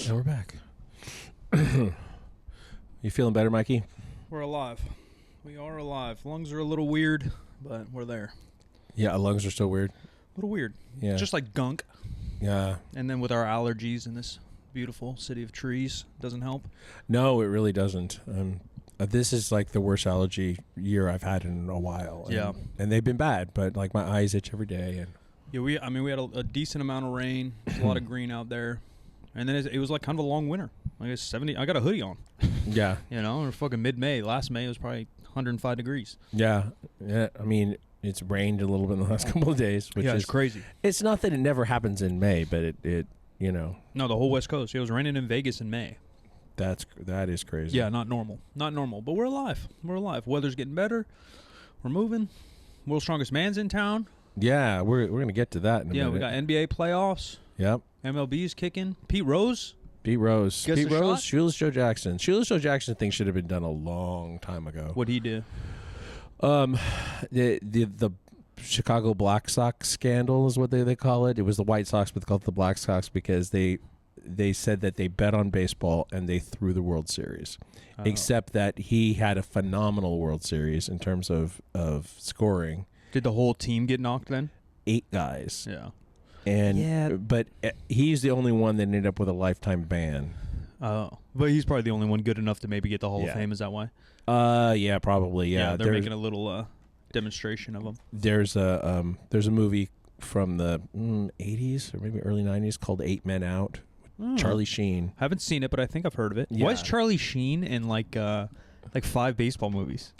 And we're back. You feeling better, Mikey? We're alive. We are alive. Lungs are a little weird, but we're there. Yeah, lungs are still weird. A little weird. Yeah. Just like gunk. Yeah. And then with our allergies in this beautiful city of trees, doesn't help. No, it really doesn't. This is like the worst allergy year I've had in a while. And, Yeah. And they've been bad, but like my eyes itch every day. And Yeah, we had a decent amount of rain. There's a lot of green out there. And then it was like kind of a long winter. Like it's 70. I got a hoodie on. yeah. You know, we're fucking mid-May. Last May it was probably 105 degrees. Yeah. Yeah. I mean, it's rained a little bit in the last couple of days, which is it's crazy. It's not that it never happens in May, but it you know. No, the whole West Coast. It was raining in Vegas in May. That is crazy. Yeah, not normal. Not normal. But we're alive. We're alive. Weather's getting better. We're moving. World's Strongest Man's in town. Yeah, we're gonna get to that in a minute. Yeah, we got NBA playoffs. Yep. MLB's kicking. Pete Rose. Pete Rose. Gets Pete a Rose. shot? Shoeless Joe Jackson. Shoeless Joe Jackson thing should have been done a long time ago. What'd he do? The Chicago Black Sox scandal is what they call it. It was the White Sox, but they called it the Black Sox because they said that they bet on baseball and they threw the World Series. Oh. Except that he had a phenomenal World Series in terms of scoring. Did the whole team get knocked then? 8 guys. Yeah. And but he's the only one that ended up with a lifetime ban. Oh. But he's probably the only one good enough to maybe get the Hall Yeah. of Fame. Is that why? Yeah, probably. Yeah, They're making a little demonstration of him. There's a movie from the 80s or maybe early 90s called 8 Men Out. Oh. Charlie Sheen. Haven't seen it, but I think I've heard of it. Yeah. Why is Charlie Sheen in like 5 baseball movies?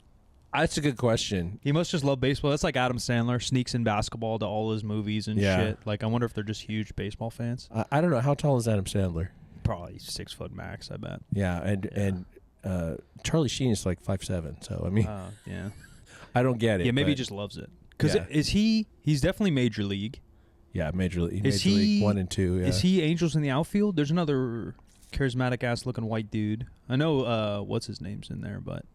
That's a good question. He must just love baseball. That's like Adam Sandler sneaks in basketball to all his movies and Yeah. shit. Like, I wonder if they're just huge baseball fans. I don't know. How tall is Adam Sandler? Probably 6 foot max, I bet. Yeah, and Charlie Sheen is like 5'7", so I mean, Yeah. I don't get it. Yeah, maybe he but just loves it. Because Yeah. he's definitely Major League. yeah, Major League, Is Major he- League 1 and 2. Yeah. Is he Angels in the outfield? There's another charismatic ass looking white dude. I know what's his name's in there, but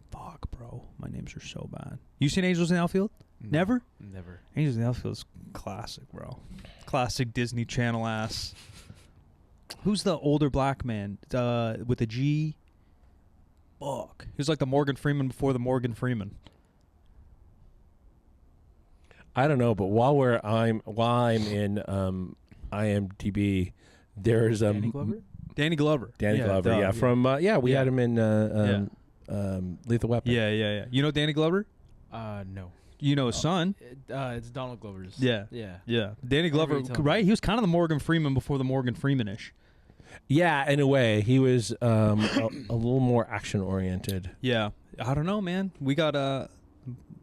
fuck, bro. My names are so bad. You seen Angels in the outfield? Never? Never. Angels in the outfield is classic, bro. Classic Disney Channel ass. Who's the older black man with a G? Fuck. He was like the Morgan Freeman before the Morgan Freeman. I don't know, but while I'm in IMDb, there's Danny Glover? Danny Glover. Danny Glover, duh, yeah, from we Yeah. had him in Lethal Weapon. Yeah. You know Danny Glover? No. You know his son. It's Donald Glover's. Yeah. Yeah. Danny Glover, you tell me. right? He was kind of the Morgan Freeman before the Morgan Freeman-ish. Yeah, in a way, he was a little more action oriented. Yeah. I don't know, man. We got,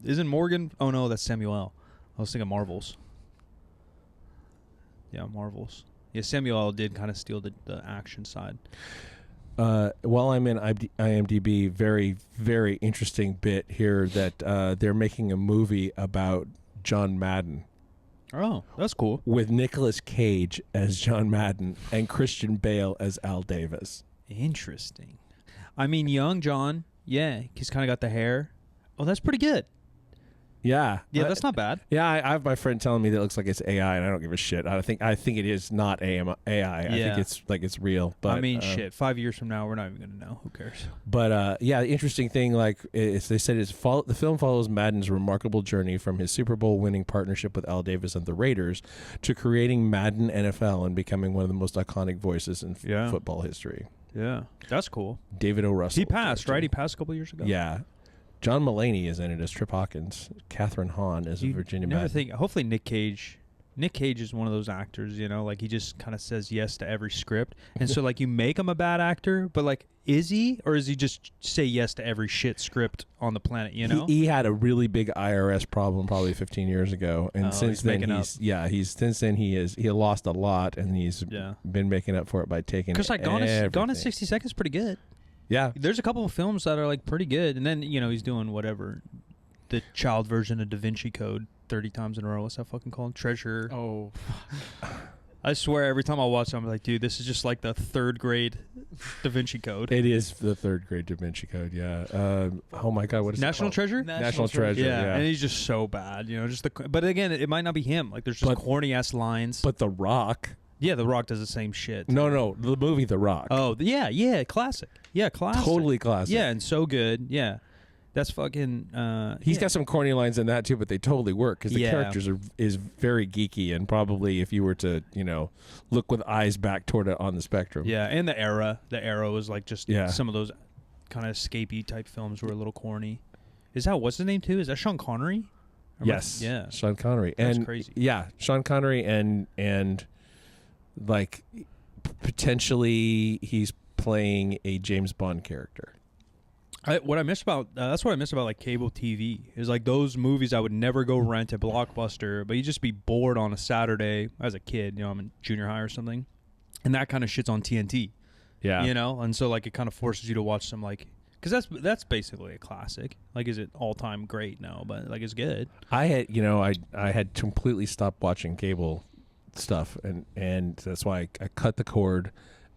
isn't Morgan? Oh, no, that's Samuel. I was thinking Marvels. Yeah, Marvels. Yeah, Samuel did kind of steal the action side. While I'm in IMDb, very, very interesting bit here that they're making a movie about John Madden Oh, that's cool. with Nicolas Cage as John Madden and Christian Bale as Al Davis. Interesting. I mean, young John, yeah, he's kind of got the hair. Oh, that's pretty good. Yeah. Yeah, that's not bad. Yeah, I have my friend telling me that it looks like it's AI, and I don't give a shit. I think it is not AI. I think it's real. But I mean, shit. 5 years from now, we're not even going to know. Who cares? But yeah, the interesting thing, like they said, is the film follows Madden's remarkable journey from his Super Bowl winning partnership with Al Davis and the Raiders to creating Madden NFL and becoming one of the most iconic voices in football history. Yeah, that's cool. David O. Russell. He passed, right? He passed a couple years ago. Yeah. John Mulaney is in it as Trip Hawkins. Catherine Hahn as Virginia Madden. Hopefully Nick Cage is one of those actors, you know, like he just kind of says yes to every script. And so like you make him a bad actor, but like is he, or is he just say yes to every shit script on the planet, you know? He had a really big IRS problem probably 15 years ago, and since then he lost a lot, and he's been making up for it by taking because like Gone in 60 Seconds is pretty good. Yeah, there's a couple of films that are like pretty good, and then you know he's doing whatever, the child version of Da Vinci Code 30 times in a row. What's that fucking called? Treasure. Oh, I swear every time I watch it, I'm like, dude, this is just like the 3rd grade Da Vinci Code. It is the 3rd grade Da Vinci Code. Yeah. Oh my God, what is National it Treasure? National Treasure. Yeah, and he's just so bad, you know. But again, it might not be him. Like there's just corny ass lines. But The Rock Yeah, The Rock does the same shit. No, the movie The Rock. Oh, yeah, classic. Yeah, classic. Totally classic. Yeah, and so good. Yeah. That's fucking... He's got some corny lines in that, too, but they totally work because the characters is very geeky, and probably if you were to, look with eyes back toward it on the spectrum. Yeah, and the era. The era was like just some of those kind of escapey type films were a little corny. What's his name, too? Is that Sean Connery? Yes. Yeah. Sean Connery. That's crazy. Yeah, Sean Connery and like potentially he's playing a James Bond character. That's what I miss about like cable TV is like those movies I would never go rent at Blockbuster, but you just be bored on a Saturday as a kid. I'm in junior high or something, and that kind of shit's on TNT. Yeah, and so like it kind of forces you to watch some like because that's basically a classic. Like, is it all time great? No, but like it's good. I had I had completely stopped watching cable stuff, and that's why I cut the cord.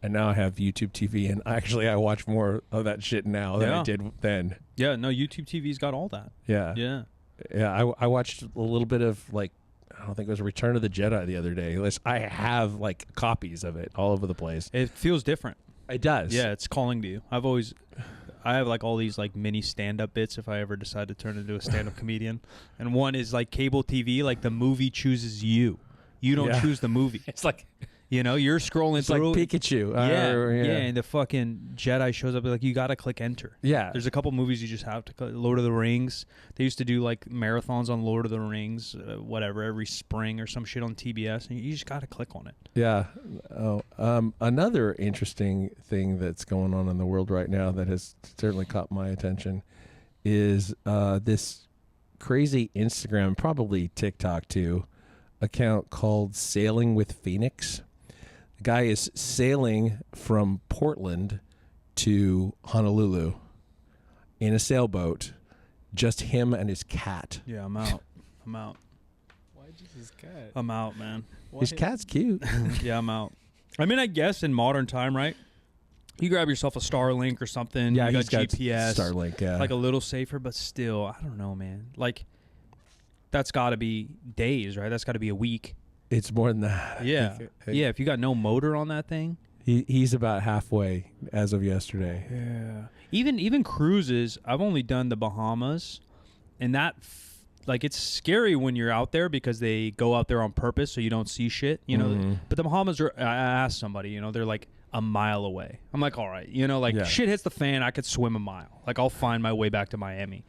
And now I have YouTube TV, and actually I watch more of that shit now than I did then. Yeah, no, YouTube TV's got all that. Yeah. Yeah. I watched a little bit of, like, I don't think it was Return of the Jedi the other day. I have, like, copies of it all over the place. It feels different. It does. Yeah, it's calling to you. I have, like, all these, like, mini stand-up bits if I ever decide to turn into a stand-up comedian. And one is, like, cable TV, like, the movie chooses you. You don't choose the movie. It's like... you're scrolling it's through. Like Pikachu. And the fucking Jedi shows up. Like, you got to click enter. Yeah. There's a couple movies you just have to click. Lord of the Rings. They used to do, like, marathons on Lord of the Rings, every spring or some shit on TBS. And you just got to click on it. Yeah. Another interesting thing that's going on in the world right now that has certainly caught my attention is this crazy Instagram, probably TikTok too, account called Sailing with Phoenix. Guy is sailing from Portland to Honolulu in a sailboat, just him and his cat. Yeah, I'm out. Why just his cat? I'm out, man. His cat's cute. Yeah, I'm out. I mean, I guess in modern time, right? You grab yourself a Starlink or something. Yeah, you got GPS. Starlink, yeah. Like a little safer, but still, I don't know, man. Like, that's got to be days, right? That's got to be a week. It's more than that. Yeah. Yeah, if you got no motor on that thing. He's about halfway as of yesterday. Yeah. Even cruises, I've only done the Bahamas, and that, like, it's scary when you're out there because they go out there on purpose so you don't see shit, But the Bahamas are, I asked somebody, they're like a mile away. I'm like, all right, shit hits the fan, I could swim a mile. Like, I'll find my way back to Miami.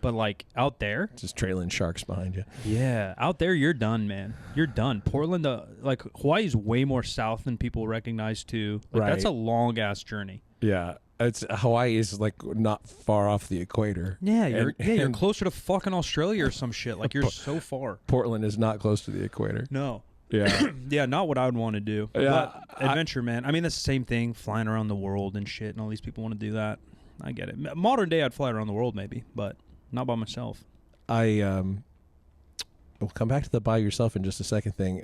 But, like, out there... Just trailing sharks behind you. Yeah. Out there, you're done, man. You're done. Portland, like, Hawaii's way more south than people recognize, too. Like, right. That's a long-ass journey. Yeah. Hawaii is, like, not far off the equator. Yeah, you're closer to fucking Australia or some shit. Like, you're so far. Portland is not close to the equator. No. Yeah. Yeah, not what I would want to do. Yeah. But adventure, man. I mean, that's the same thing, flying around the world and shit, and all these people want to do that. I get it. Modern day, I'd fly around the world, maybe, but... not by myself. We'll come back to the by yourself in just a second thing.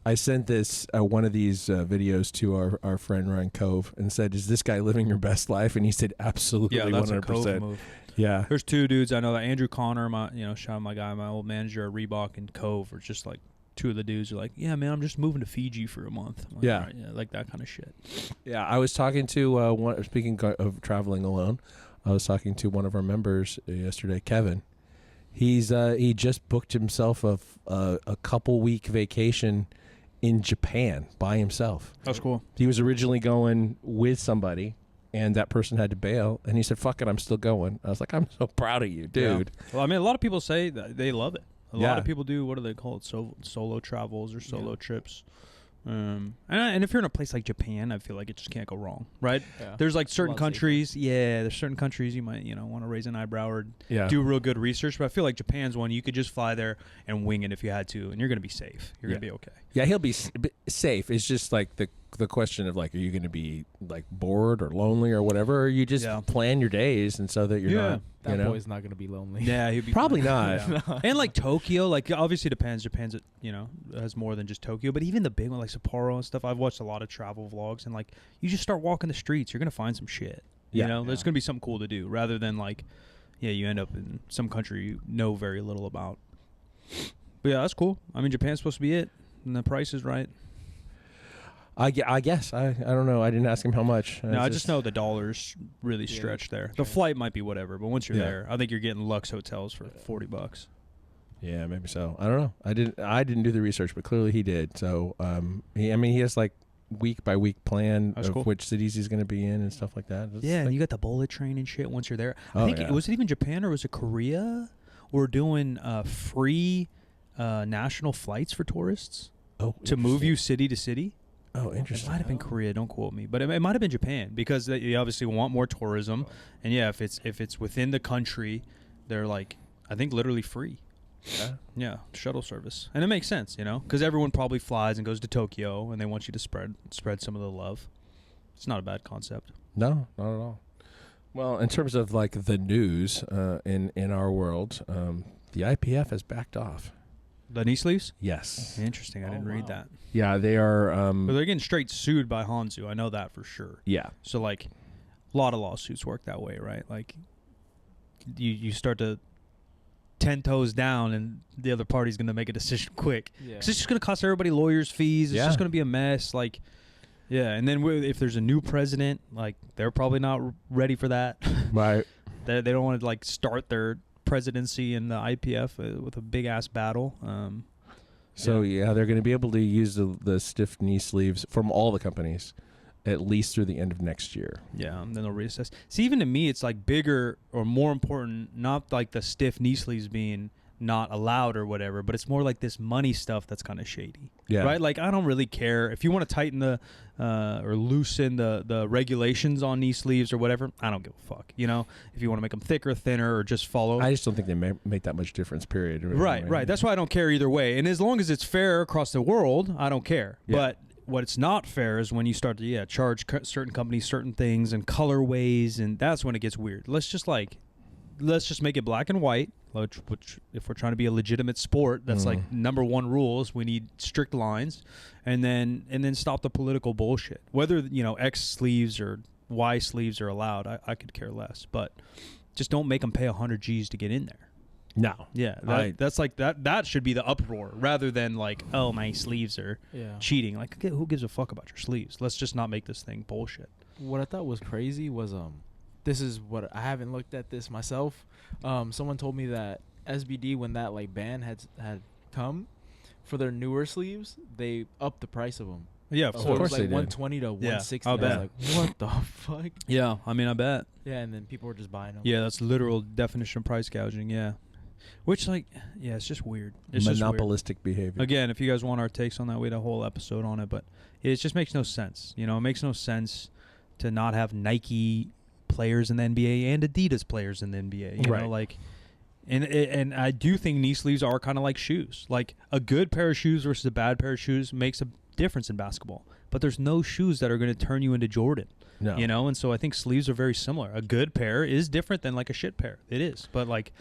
I sent this one of these videos to our friend Ryan Cove and said, "Is this guy living your best life?" And he said, "Absolutely, yeah, that's 100%. A Cove move. Yeah, there's two dudes I know that Andrew Connor, shout out my guy, my old manager at Reebok, and Cove are just like two of the dudes are like, yeah, man, I'm just moving to Fiji for a month. Like, yeah, right, yeah, like that kind of shit. Yeah, I was talking to speaking of traveling alone. I was talking to one of our members yesterday, Kevin. He just booked himself a couple week vacation in Japan by himself. That's cool. He was originally going with somebody, and that person had to bail, and he said, "Fuck it, I'm still going." I was like, "I'm so proud of you, dude." Yeah. Well, I mean, a lot of people say that they love it. A lot of people do. What do they call it? Solo travels or solo trips. And if you're in a place like Japan, I feel like it just can't go wrong, right? Yeah. There's like certain countries, there's certain countries you might, want to raise an eyebrow or do real good research, but I feel like Japan's one you could just fly there and wing it if you had to, and you're going to be safe. You're going to be okay. Yeah, he'll be safe. It's just like the question of like, are you going to be like bored or lonely or whatever, or you just plan your days and so that you're not. That boy's not going to be lonely. Yeah, he'd be probably not. Yeah. And like Tokyo, like obviously depends. Japan's, has more than just Tokyo, but even the big one like Sapporo and stuff. I've watched a lot of travel vlogs, and like you just start walking the streets, you're gonna find some shit. There's gonna be something cool to do, rather than like, you end up in some country you know very little about. But yeah, that's cool. I mean, Japan's supposed to be it. and the price is right. I guess. I don't know. I didn't ask him how much. No, I just know the dollar's really stretched there. The flight might be whatever, but once you're there, I think you're getting Lux hotels for $40. Yeah, maybe so. I don't know. I didn't do the research, but clearly he did. So, he has like week by week plan of which cities he's going to be in and stuff like that. And you got the bullet train and shit once you're there. I think was it even Japan or was it Korea? We're doing free national flights for tourists to move you city to city. Oh, interesting. It might have been Korea. Don't quote me, but it might have been Japan because they obviously want more tourism. And if it's within the country, they're like, I think literally free. Yeah, shuttle service, and it makes sense, because everyone probably flies and goes to Tokyo, and they want you to spread some of the love. It's not a bad concept. No, not at all. Well, in terms of like the news in our world, the IPF has backed off. The knee sleeves? Yes. Interesting. I didn't read that. Yeah, they are. But they're getting straight sued by Hanzu. I know that for sure. Yeah. So like, a lot of lawsuits work that way, right? Like, you start to 10 toes down, and the other party's going to make a decision quick. Yeah. 'Cause it's just going to cost everybody lawyers' fees. It's just going to be a mess. Like, yeah. And then if there's a new president, like, they're probably not ready for that. Right. They don't want to like start their presidency in the IPF with a big ass battle. They're going to be able to use the stiff knee sleeves from all the companies at least through the end of next year. Yeah, and then they'll reassess. See, even to me, it's like bigger or more important, not like the stiff knee sleeves being not allowed or whatever, but it's more like this money stuff that's kind of shady. Yeah. Right? Like, I don't really care. If you want to tighten the or loosen the regulations on knee sleeves or whatever, I don't give a fuck. If you want to make them thicker, thinner, or just follow. I just don't think they make that much difference, period. Right. That's why I don't care either way. And as long as it's fair across the world, I don't care. Yeah. But what it's not fair is when you start to charge certain companies certain things and colorways, and that's when it gets weird. Let's just make it black and white, which if we're trying to be a legitimate sport, that's like number one rules. We need strict lines, and then stop the political bullshit. Whether X sleeves or Y sleeves are allowed, I could care less. But just don't make them pay 100 G's to get in there. No. Yeah, that's like that should be the uproar rather than like, oh, my sleeves are cheating. Like, who gives a fuck about your sleeves? Let's just not make this thing bullshit. What I thought was crazy was this is what I haven't looked at this myself. Someone told me that SBD, when that like ban had come for their newer sleeves, they upped the price of them. Yeah, so it was like 120 to 160. I bet. I was like, what the fuck? Yeah, I mean, I bet. Yeah, and then people were just buying them. Yeah, that's literal definition of price gouging. Yeah. Which, like, it's just weird. It's monopolistic just weird behavior. Again, if you guys want our takes on that, we had a whole episode on it, but it just makes no sense. It makes no sense to not have Nike players in the NBA and Adidas players in the NBA. You know, like, and I do think knee sleeves are kind of like shoes. Like, a good pair of shoes versus a bad pair of shoes makes a difference in basketball. But there's no shoes that are going to turn you into Jordan. No. And so I think sleeves are very similar. A good pair is different than like a shit pair. It is. But like,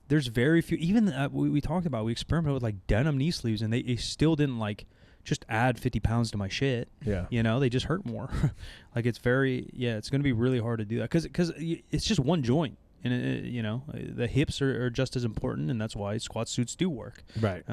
there's very few. Even we talked about, we experimented with like denim knee sleeves, and they still didn't like just add 50 pounds to my shit. Yeah. They just hurt more. Like, it's very, it's going to be really hard to do that because it's just one joint. And, the hips are just as important, and that's why squat suits do work. Right.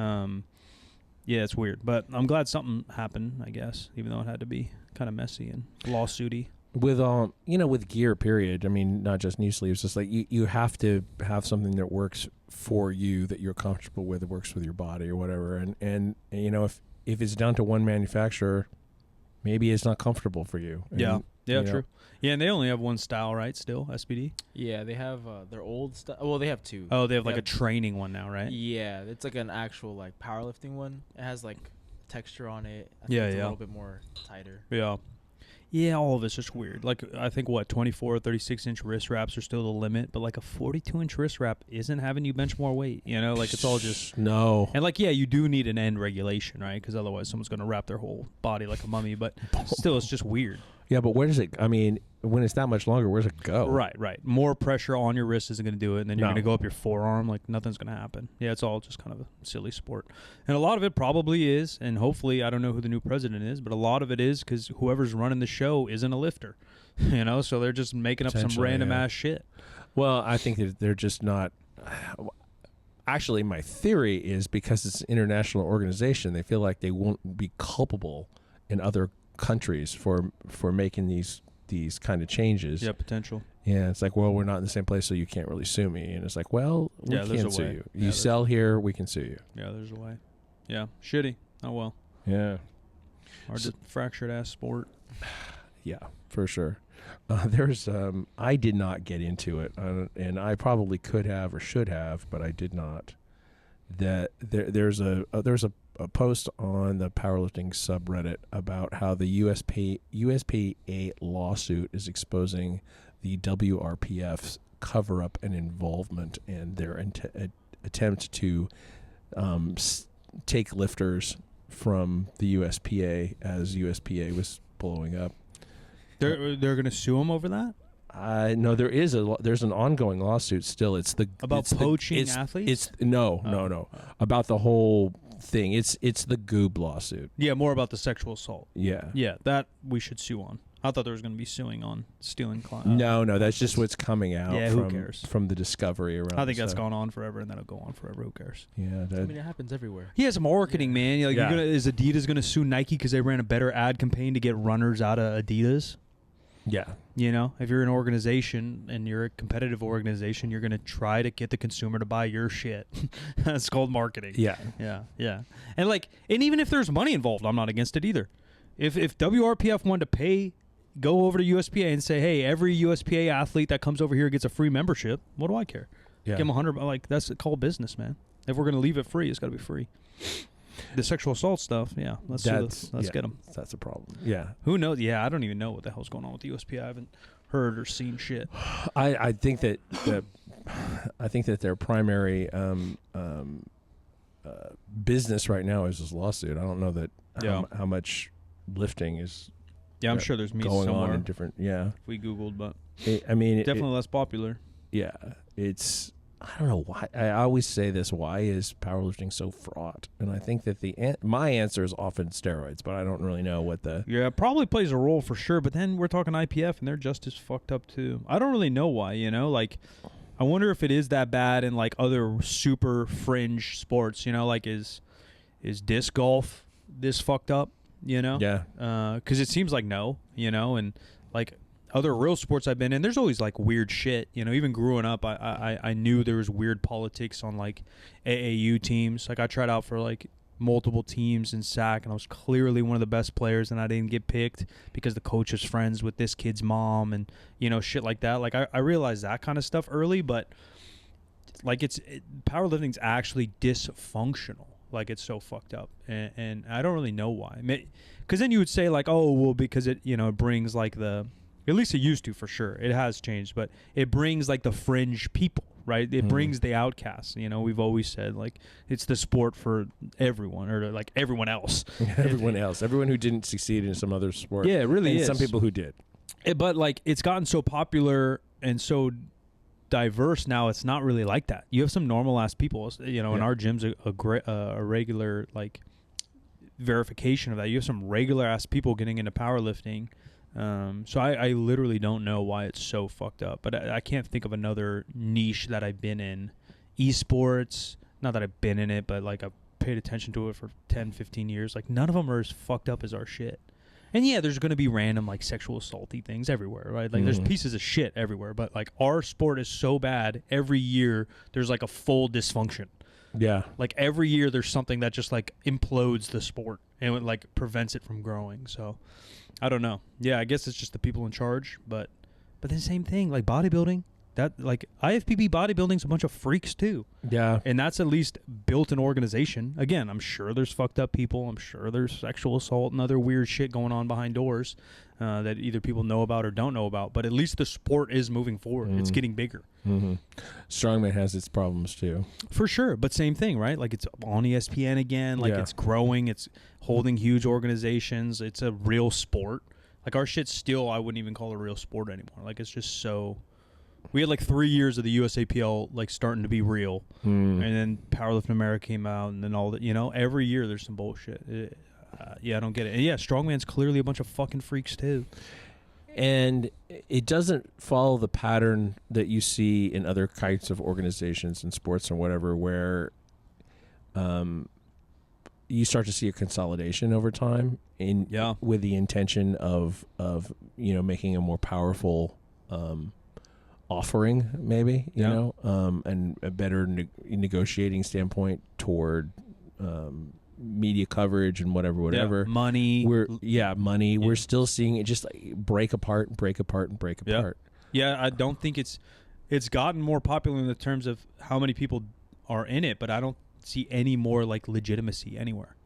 Yeah, it's weird. But I'm glad something happened, I guess, even though it had to be kind of messy and lawsuity. With with gear, period. I mean, not just knee sleeves. Just like you have to have something that works for you, that you're comfortable with, that works with your body or whatever. And if it's down to one manufacturer, maybe it's not comfortable for you. And, true. Yeah, and they only have one style, right? Still, SBD. Yeah, they have their old style. Well, they have two. Oh, they have a training one now, right? Yeah, it's like an actual like powerlifting one. It has like texture on it. I think it's a little bit more tighter. Yeah. Yeah, all of it's just weird. Like, I think, 24 or 36-inch wrist wraps are still the limit, but, like, a 42-inch wrist wrap isn't having you bench more weight, Like, it's all just... No. And, like, you do need an end regulation, right? Because otherwise someone's going to wrap their whole body like a mummy, but still, it's just weird. Yeah, but where does it... I mean, when it's that much longer, where does it go? Right. More pressure on your wrist isn't going to do it, and then you're going to go up your forearm. Like, nothing's going to happen. Yeah, it's all just kind of a silly sport. And a lot of it probably is, and hopefully, I don't know who the new president is, but a lot of it is because whoever's running the show isn't a lifter. So they're just making up some random ass shit. Well, I think that they're just not... actually, my theory is because it's an international organization, they feel like they won't be culpable in other countries for making these kind of changes. Yeah, potential. Yeah, it's like, well, we're not in the same place, so you can't really sue me. And it's like, well, we can sue you. You sell here, we can sue you. Yeah, there's a way. Yeah, shitty. Oh well. Yeah. Hard to fractured ass sport. Yeah, for sure. I did not get into it, and I probably could have or should have, but I did not. That there's a post on the powerlifting subreddit about how the USPA lawsuit is exposing the WRPF's cover up and involvement and their attempt to take lifters from the USPA as USPA was blowing up. They're going to sue him over that? No, there's an ongoing lawsuit still. It's poaching athletes. No. About the whole thing. It's the Goob lawsuit. Yeah, more about the sexual assault. Yeah, that we should sue on. I thought there was going to be suing on stealing. No, that's just what's coming out. Yeah, who cares? From the discovery around. I think that's gone on forever, and that'll go on forever. Who cares? Yeah, it happens everywhere. He has marketing, man. Is Adidas going to sue Nike because they ran a better ad campaign to get runners out of Adidas? Yeah. If you're an organization and you're a competitive organization, you're going to try to get the consumer to buy your shit. That's called marketing. Yeah. Yeah. And even if there's money involved, I'm not against it either. If WRPF wanted to go over to USPA and say, hey, every USPA athlete that comes over here gets a free membership, what do I care? Yeah. Give them $100. That's called business, man. If we're going to leave it free, it's got to be free. The sexual assault stuff, yeah. Let's get them. That's a problem. Yeah. Who knows? Yeah, I don't even know what the hell's going on with the USPA. I haven't heard or seen shit. I think that their primary business right now is this lawsuit. I don't know that how much lifting is. Yeah, I'm sure there's meat going somewhere on in different. Yeah. If we Googled, but definitely less popular. Yeah, it's. I don't know why. I always say this. Why is powerlifting so fraught? And I think that my answer is often steroids, but I don't really know what the. Yeah, it probably plays a role for sure. But then we're talking IPF, and they're just as fucked up too. I don't really know why. I wonder if it is that bad in other super fringe sports. Is disc golf this fucked up? Yeah. Because it seems like no. And other real sports I've been in, there's always weird shit. Even growing up, I knew there was weird politics on AAU teams. I tried out for multiple teams in SAC, and I was clearly one of the best players, and I didn't get picked because the coach was friends with this kid's mom, and shit like that. I realized that kind of stuff early, but powerlifting's actually dysfunctional. It's so fucked up, and I don't really know why. Because then you would say because it it brings at least it used to, for sure. It has changed, but it brings the fringe people, right? It brings the outcasts. We've always said it's the sport for everyone, or everyone else. Everyone who didn't succeed in some other sport. Yeah, it really is. Some people who did. But it's gotten so popular and so diverse now. It's not really like that. You have some normal ass people. In our gym's a regular verification of that. You have some regular ass people getting into powerlifting. So I literally don't know why it's so fucked up, but I can't think of another niche that I've been in. Esports, not that I've been in it, but I've paid attention to it for 10, 15 years. None of them are as fucked up as our shit. And yeah, there's going to be random sexual assaulty things everywhere, right? There's pieces of shit everywhere, but our sport is so bad. Every year there's a full dysfunction. Yeah. Every year there's something that just implodes the sport and it prevents it from growing. So I don't know. Yeah, I guess it's just the people in charge, but then same thing, bodybuilding. That IFPB bodybuilding's a bunch of freaks too. Yeah. And that's at least built an organization. Again, I'm sure there's fucked up people. I'm sure there's sexual assault and other weird shit going on behind doors that either people know about or don't know about. But at least the sport is moving forward. It's getting bigger. Mm-hmm. Strongman has its problems too. For sure. But same thing, right? It's on ESPN again. It's growing. It's holding huge organizations. It's a real sport. Our shit's still, I wouldn't even call it a real sport anymore. It's just so... We had 3 years of the USAPL starting to be real, and then Powerlifting America came out, and then all that. Every year there's some bullshit. I don't get it. And yeah, Strongman's clearly a bunch of fucking freaks too. And it doesn't follow the pattern that you see in other kinds of organizations and sports and whatever, where you start to see a consolidation over time with the intention of making a more powerful offering, maybe, you know, and a better negotiating standpoint toward media coverage and whatever. Money. Money. We're still seeing it just like break apart. Yeah, I don't think it's gotten more popular in the terms of how many people are in it, but I don't see any more like legitimacy anywhere.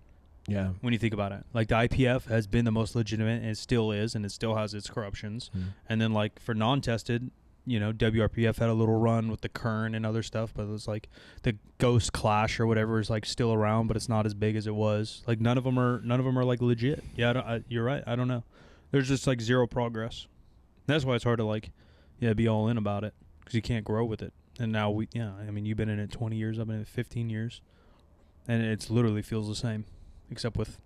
Yeah. When you think about it, like the IPF has been the most legitimate, and it still is, and it still has its corruptions. And then like for non-tested, you know, WRPF had a little run with the Kern and other stuff, but it was like the Ghost Clash or whatever is like still around, but it's not as big as it was. Like none of them are like legit. Yeah, you're right. I don't know. There's just like zero progress. That's why it's hard to like, be all in about it, because you can't grow with it. And now I mean, you've been in it 20 years. I've been in it 15 years, and it literally feels the same, except with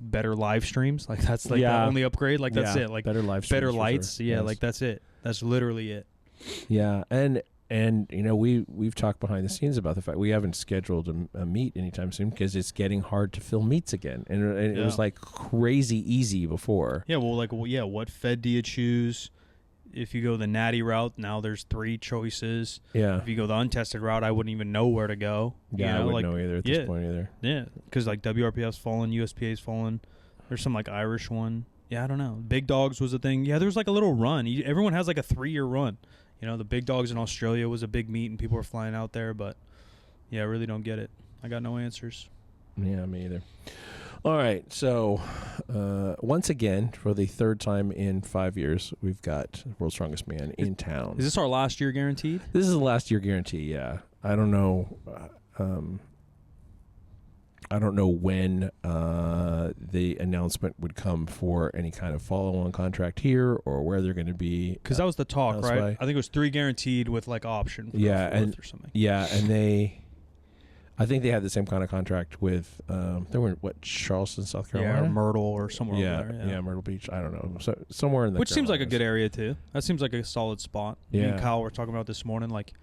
better live streams. Like that's like the only upgrade. Like that's it. Like better live streams, better lights. Sure. Yeah, yes. like that's it. That's literally it. Yeah, and you know, we've talked behind the scenes about the fact we haven't scheduled a meet anytime soon because it's getting hard to fill meets again, and it was like crazy easy before. Yeah, what Fed do you choose? If you go the natty route, now there's 3 choices. Yeah. If you go the untested route, I wouldn't even know where to go. Yeah, I wouldn't know either at this point either. Yeah, because like WRPF's fallen, USPA's fallen. There's some like Irish one. Yeah, I don't know. Big Dogs was a thing. Yeah, there's like a little run. Everyone has like a 3-year run. You know, the Big Dogs in Australia was a big meet, and people were flying out there. But yeah, I really don't get it. I got no answers. Yeah, me either. All right, so once again, for the 3rd time in 5 years, we've got World's Strongest Man in town. Is this our last year guaranteed? This is the last year guarantee, yeah. I don't know. I don't know when the announcement would come for any kind of follow-on contract here, or where they're going to be. Because that was the talk, right? I think it was 3 guaranteed with like option. For or something. Yeah, and I think they had the same kind of contract with. They were in Charleston, South Carolina, or Myrtle, or somewhere over there. Yeah, Myrtle Beach. I don't know, somewhere in the. Which seems like a good area too. That seems like a solid spot. Yeah. Me and Kyle were talking about this morning. Like,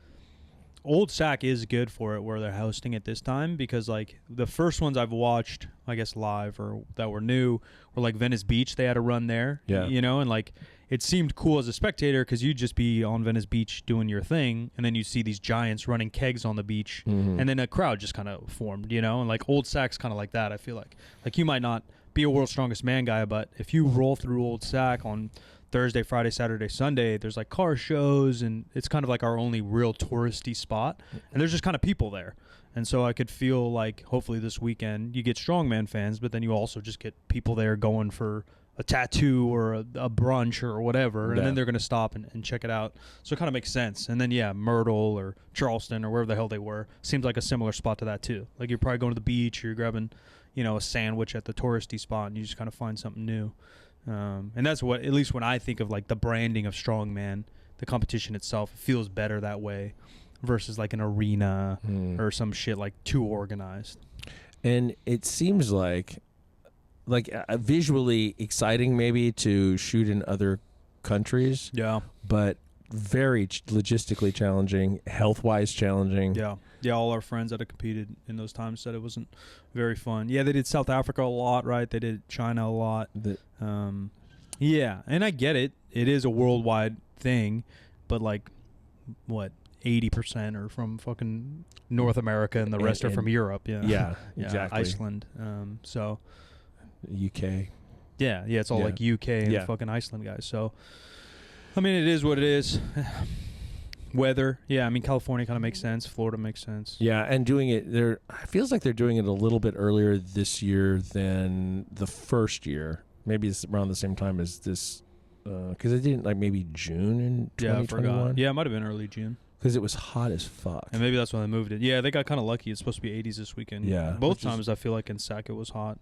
Old Sac is good for it where they're hosting it this time, because like the first ones I've watched, I guess live or that were new, were like Venice Beach. They had a run there. Yeah. You know, and like it seemed cool as a spectator because you'd just be on Venice Beach doing your thing, and then you see these giants running kegs on the beach, and then a crowd just kind of formed, you know. And like Old Sac's kind of like that. I feel like you might not be a World's Strongest Man guy, but if you roll through Old Sac on Thursday, Friday, Saturday, Sunday, there's like car shows, and it's kind of like our only real touristy spot, and there's just kind of people there. And so I could feel like hopefully this weekend you get strongman fans, but then you also just get people there going for a tattoo or a brunch or whatever, and then they're going to stop and check it out. So it kind of makes sense. And then, Myrtle or Charleston or wherever the hell they were seems like a similar spot to that too. Like you're probably going to the beach, or you're grabbing, a sandwich at the touristy spot, and you just kind of find something new. And that's what, at least when I think of like the branding of strongman, the competition itself feels better that way versus like an arena or some shit like too organized. And it seems like visually exciting maybe to shoot in other countries. Yeah. But very logistically challenging, health-wise challenging. Yeah. Yeah, all our friends that have competed in those times said it wasn't very fun. Yeah, they did South Africa a lot, right? They did China a lot. Yeah, and I get it. It is a worldwide thing, but like, what, 80% are from fucking North America, and the rest are from Europe. Yeah. Yeah, exactly. Iceland. So... UK. Yeah, it's all like UK and fucking Iceland guys. So, I mean, it is what it is. Weather, I mean, California kind of makes sense. Florida makes sense. Yeah, and doing it there, it feels like they're doing it a little bit earlier this year than the first year. Maybe it's around the same time as this, because they didn't like maybe June in 2021. Yeah, it might have been early June. Because it was hot as fuck. And maybe that's why they moved it. Yeah, they got kind of lucky. It's supposed to be 80s this weekend. Yeah. Both times I feel like in Sac it was hot.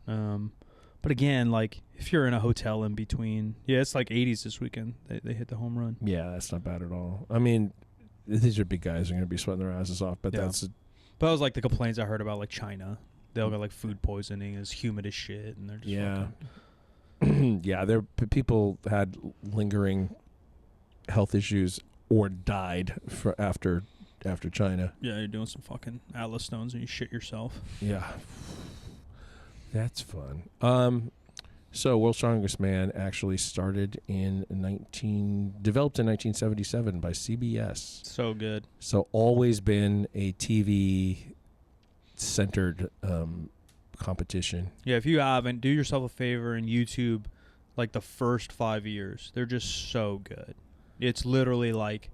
But again, like if you're in a hotel in between, it's like 80s this weekend. They hit the home run. Yeah, that's not bad at all. I mean, these are big guys. They're going to be sweating their asses off, but But that was like the complaints I heard about like China. They all got like food poisoning. It's humid as shit, and they're just Yeah, people had lingering health issues or died after China. Yeah, you're doing some fucking Atlas stones and you shit yourself. Yeah, that's fun. So World's Strongest Man actually developed in 1977 by CBS. So good. So always been a TV centered competition. Yeah, if you haven't, do yourself a favor and YouTube like the first 5 years. They're just so good. It's literally like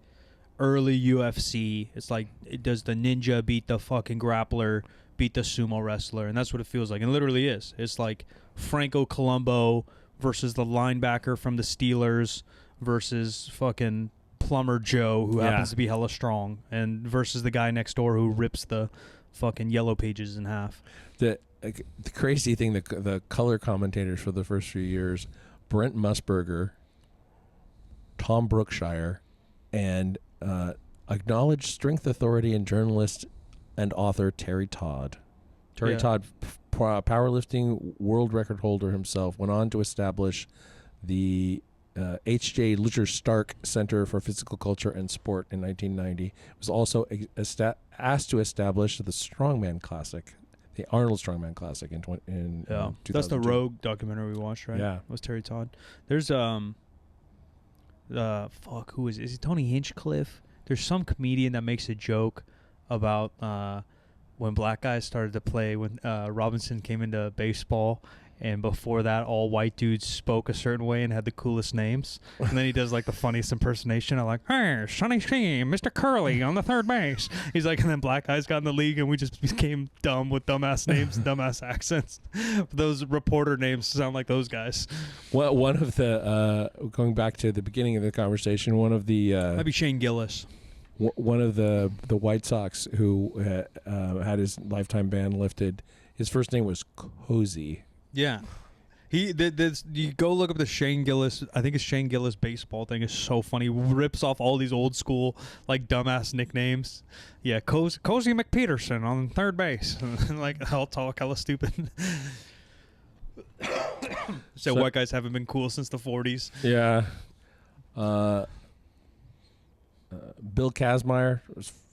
early UFC. It's like, does the ninja beat the fucking grappler, beat the sumo wrestler? And that's what it feels like. And it literally is. It's like Franco Columbo versus the linebacker from the Steelers versus fucking Plumber Joe, who happens to be hella strong, and versus the guy next door who rips the fucking Yellow Pages in half. The crazy thing, the color commentators for the first few years, Brent Musburger, Tom Brookshire, and acknowledged strength authority and journalist and author Terry Todd. Terry Todd, powerlifting world record holder himself, went on to establish the H.J. Lucher Stark Center for Physical Culture and Sport in 1990. Was also asked to establish the Strongman Classic, the Arnold Strongman Classic in 2002. That's the Rogue documentary we watched, right? Yeah. It was Terry Todd. There's who is it? Is it Tony Hinchcliffe? There's some comedian that makes a joke about when black guys started to play when Robinson came into baseball, and before that all white dudes spoke a certain way and had the coolest names. And then he does like the funniest impersonation of like, "Hey, Sonny C, Mr. Curly on the third base." He's like, and then black guys got in the league and we just became dumb with dumbass names, dumbass accents. Those reporter names sound like those guys. Well, one of the going back to the beginning of the conversation, one of the Maybe Shane Gillis. One of the White Sox who had his lifetime ban lifted, his first name was Cozy. Yeah. You go look up the Shane Gillis, I think it's Shane Gillis baseball thing. Is so funny. Rips off all these old school, like, dumbass nicknames. Yeah, Cozy McPeterson on third base. Like, I'll talk hella stupid. So white guys haven't been cool since the 40s. Yeah. Bill Kazmaier,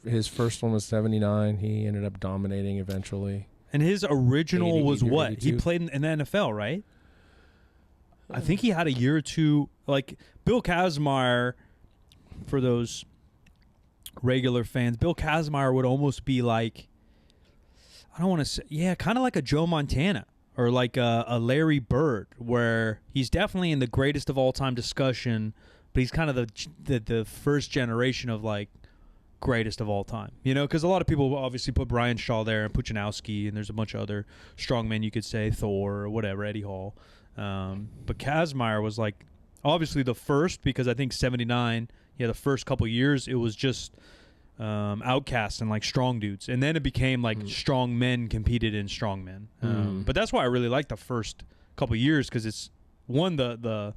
his first one was 79. He ended up dominating eventually. And his original was what? 82. He played in the NFL, right? I think he had a year or two. Like, Bill Kazmaier, for those regular fans, Bill Kazmaier would almost be like, I don't want to say, yeah, kind of like a Joe Montana or like a Larry Bird, where he's definitely in the greatest of all time discussion, but he's kind of the first generation of like greatest of all time, you know, because a lot of people obviously put Brian Shaw there and Puchinowski, and there's a bunch of other strongmen you could say, Thor or whatever, Eddie Hall. But Kazmaier was like obviously the first, because I think 79, the first couple years it was just outcasts and like strong dudes, and then it became like strong men competed in strong men. But that's why I really like the first couple years, because it's one, the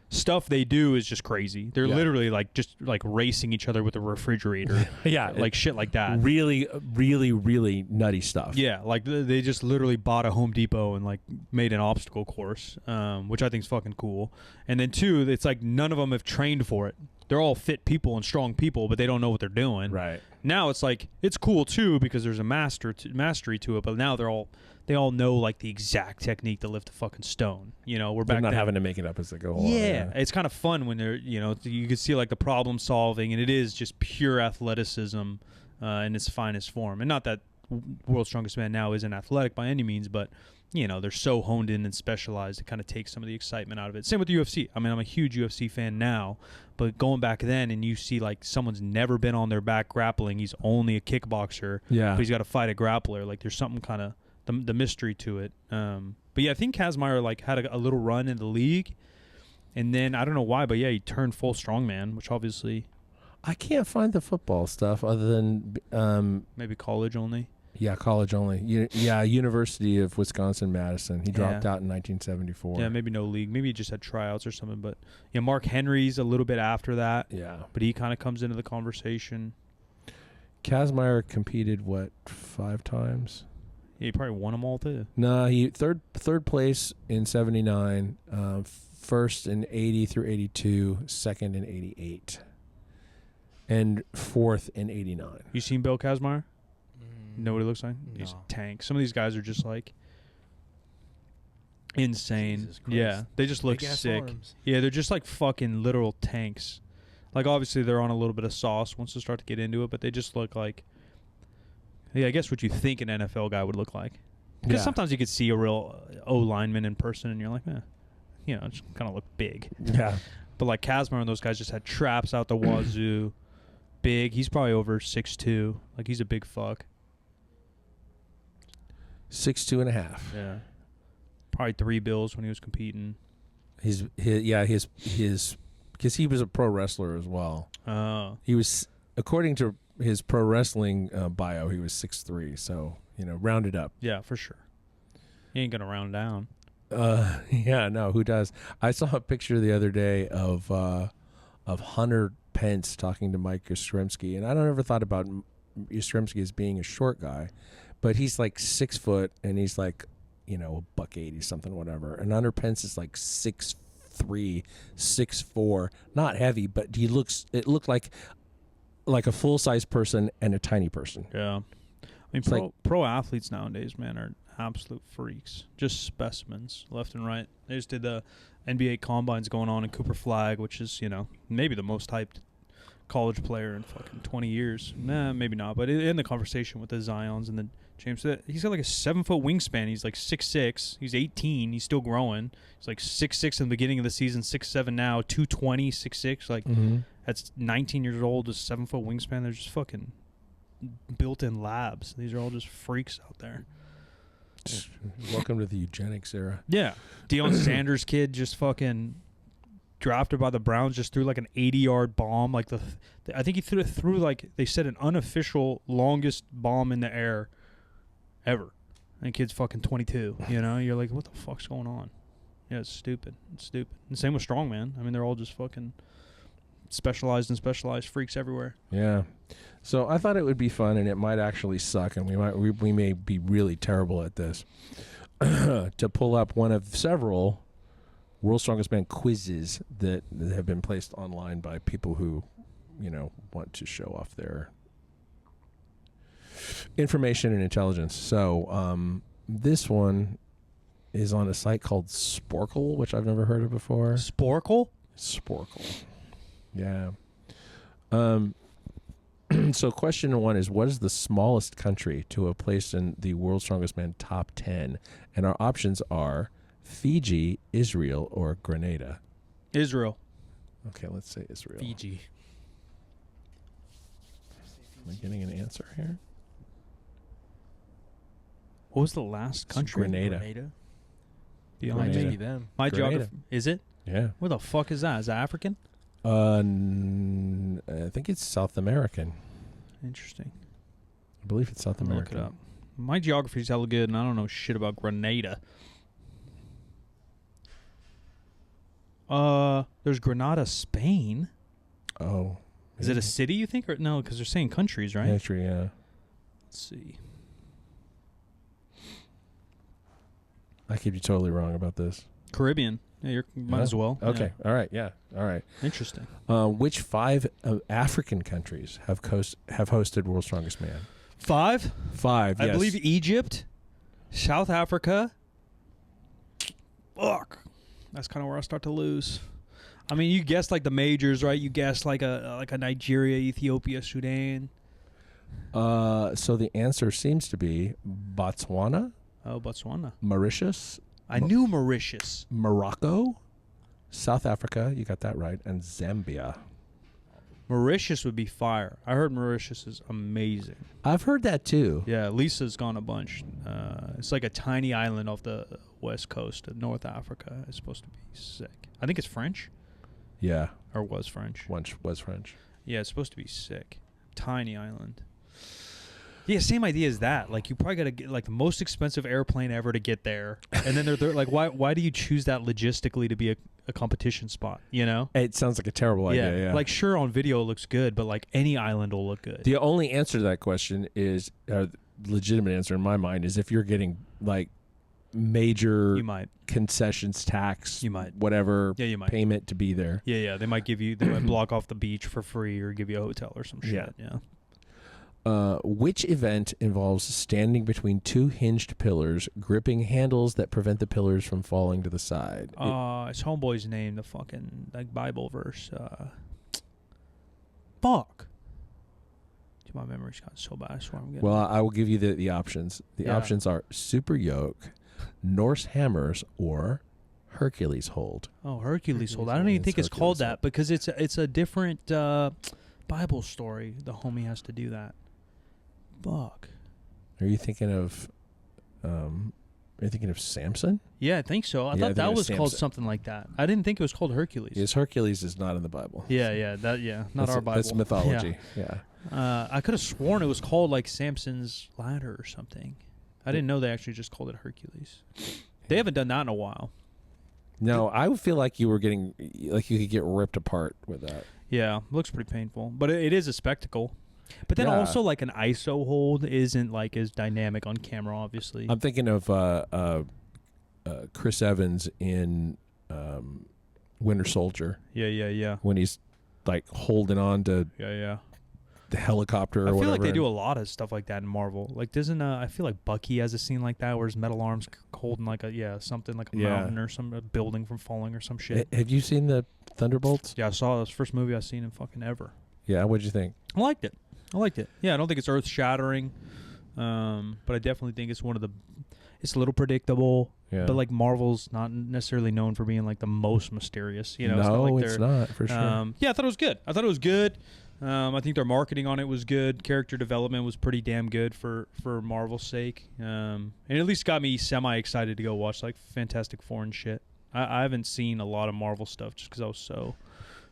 stuff they do is just crazy. They're literally like just like racing each other with a refrigerator. Like shit like that. Really, really, really nutty stuff. Yeah, like they just literally bought a Home Depot and like made an obstacle course, which I think is fucking cool. And then two, it's like none of them have trained for it. They're all fit people and strong people, but they don't know what they're doing. Right. Now it's like it's cool too because there's a mastery to it, but now they all know like the exact technique to lift a fucking stone. You know, we're They're back not then. having to make it up as they go along. Yeah, it's kind of fun when they're, you know, you can see like the problem solving, and it is just pure athleticism in its finest form. And not that World's Strongest Man now isn't athletic by any means, but you know, they're so honed in and specialized, it kind of takes some of the excitement out of it. Same with the UFC. I mean, I'm a huge UFC fan now, but going back then and you see like someone's never been on their back grappling, he's only a kickboxer, but he's got to fight a grappler. Like there's something kind of the mystery to it. But yeah, I think Kazmaier like had a little run in the league, and then I don't know why, but yeah, he turned full strongman, which obviously I can't find the football stuff other than maybe college only. Yeah, college only. University of Wisconsin-Madison. He dropped out in 1974. Yeah, maybe no league. Maybe he just had tryouts or something. But yeah, Mark Henry's a little bit after that. Yeah. But he kind of comes into the conversation. Kazmaier competed, 5 times? He probably won them all too. No, he third place in 79, first in 80 through 82, second in 88, and fourth in 89. You seen Bill Kazmaier? Know what he looks like? No. He's a tank. Some of these guys are just like insane. Jesus Christ. Yeah, they just look Big-ass sick. arms. Yeah, they're just like fucking literal tanks. Like obviously they're on a little bit of sauce once they start to get into it, but they just look like, yeah, I guess what you think an NFL guy would look like. Because sometimes you could see a real O lineman in person, and you're like, you know, just kind of look big. Yeah. But like Kazmaier and those guys just had traps out the wazoo. Big. He's probably over 6'2". Like he's a big fuck. 6'2.5". Yeah. Probably 3 bills when he was competing. His because he was a pro wrestler as well. Oh. He was, according to his pro wrestling bio, he was 6'3". So rounded up. Yeah, for sure. He ain't gonna round down. Yeah, no, who does? I saw a picture the other day of Hunter Pence talking to Mike Yastrzemski, and I don't ever thought about Yastrzemski as being a short guy, but he's like 6 foot and he's like, $180 something, whatever. And Hunter Pence is like 6'3", 6'4", not heavy, but it looked like a full size person and a tiny person. Yeah. I mean, pro athletes nowadays, man, are absolute freaks. Just specimens left and right. They just did the NBA combines going on in Cooper Flagg, which is, maybe the most hyped college player in fucking 20 years. Nah, maybe not. But in the conversation with the Zions and the James, he's got like a 7-foot wingspan. He's like 6'6". He's 18. He's still growing. He's like 6'6" in the beginning of the season, 6'7" now, 220, 6'6". Like, that's 19 years old, just 7-foot wingspan. They're just fucking built-in labs. These are all just freaks out there. Welcome to the eugenics era. Yeah. Deion Sanders' kid just fucking drafted by the Browns, just threw like an 80-yard bomb. Like I think he threw like, they said, an unofficial longest bomb in the air ever. And the kid's fucking 22. You're like, what the fuck's going on? Yeah, it's stupid. It's stupid. And same with strongman. I mean, they're all just fucking specialized freaks everywhere. Yeah. So I thought it would be fun, and it might actually suck, and we may be really terrible at this, to pull up one of several World's Strongest Man quizzes that have been placed online by people who, want to show off their information and intelligence. So this one is on a site called Sporkle, which I've never heard of before. Sporkle? Sporkle. Yeah. So question 1 is, what is the smallest country to have placed in the World's Strongest Man top 10? And our options are Fiji, Israel, or Grenada. Israel. Okay, let's say Israel. Fiji. Am I getting an answer here? What was the last country? Grenada. Beyond Might Grenada. be them. My Grenada. geography. Is it? Yeah. Where the fuck is that? Is that African? I think it's South American. Interesting. I believe it's South I'm gonna American. look it up. My geography's hella good, and I don't know shit about Grenada. There's Granada, Spain. Oh. Is it a city, you think? Or no, because they're saying countries, right? Country, yeah. Let's see. I could be totally wrong about this. Caribbean. Yeah, you might as well. Okay. All right. Yeah. All right. Yeah. Interesting. Which 5 African countries have hosted World's Strongest Man? 5? 5, yes. I believe Egypt, South Africa. Fuck. That's kind of where I start to lose. I mean, you guessed like the majors, right? You guessed like a Nigeria, Ethiopia, Sudan. So the answer seems to be Botswana, Oh, Botswana. Mauritius, I knew Mauritius. Morocco, South Africa, you got that right, and Zambia. Mauritius would be fire. I heard Mauritius is amazing. I've heard that too. Yeah, Lisa's gone a bunch. It's like a tiny island off the west coast of North Africa. It's supposed to be sick. I think it's French. Yeah. Or was French. Once was French. Yeah, it's supposed to be sick. Tiny island. Yeah, same idea as that. Like, you probably got to get like the most expensive airplane ever to get there, and then they're like, why do you choose that logistically to be a competition spot? It sounds like a terrible idea. Yeah. Like, sure, on video it looks good, but like any island will look good. The only answer to that question is legitimate answer in my mind is if you're getting like major You might. concessions, tax, You might. whatever Yeah, you might. payment to be there. Yeah. They might block off the beach for free or give you a hotel or some shit. Yeah. Which event involves standing between two hinged pillars, gripping handles that prevent the pillars from falling to the side? It's homeboy's name, the fucking like Bible verse. Fuck. Dude, my memory's gotten so bad. I swear I'm getting. Well, I will give you the options. The options are super yoke, Norse hammers, or Hercules hold. Oh, Hercules hold. I hold. don't even think it's called Hercules that because it's a different Bible story. The homie has to do that. Fuck. Are you thinking of Samson? Yeah, I think so. I Yeah, I thought think that it was was called Samson. something like that. I didn't think it was called Hercules. Yes, Hercules is not in the Bible. Not That's our Bible. That's mythology. Yeah. I could have sworn it was called like Samson's Ladder or something. I didn't know they actually just called it Hercules. They haven't done that in a while. No, I would feel like you were getting like you could get ripped apart with that. Yeah, looks pretty painful, but it is a spectacle. But then Yeah. also like an ISO hold isn't like as dynamic on camera, obviously. I'm thinking of Chris Evans in Winter Soldier Yeah. when he's like holding on to Yeah. the helicopter or I feel whatever. like they do a lot of stuff like that in Marvel. Like doesn't I feel like Bucky has a scene like that where his metal arms holding like something like a mountain or a building from falling or some shit. Have you seen the Thunderbolts? Yeah, I saw this first movie I've seen in fucking ever. Yeah, what'd you think? I liked it. Yeah, I don't think it's earth shattering, but I definitely think it's it's a little predictable. Yeah. But like Marvel's not necessarily known for being like the most mysterious. You know, No, it's not like for sure. yeah, I thought it was good. I think their marketing on it was good. Character development was pretty damn good for Marvel's sake. And at least got me semi excited to go watch like Fantastic Four and shit. I haven't seen a lot of Marvel stuff just because I was so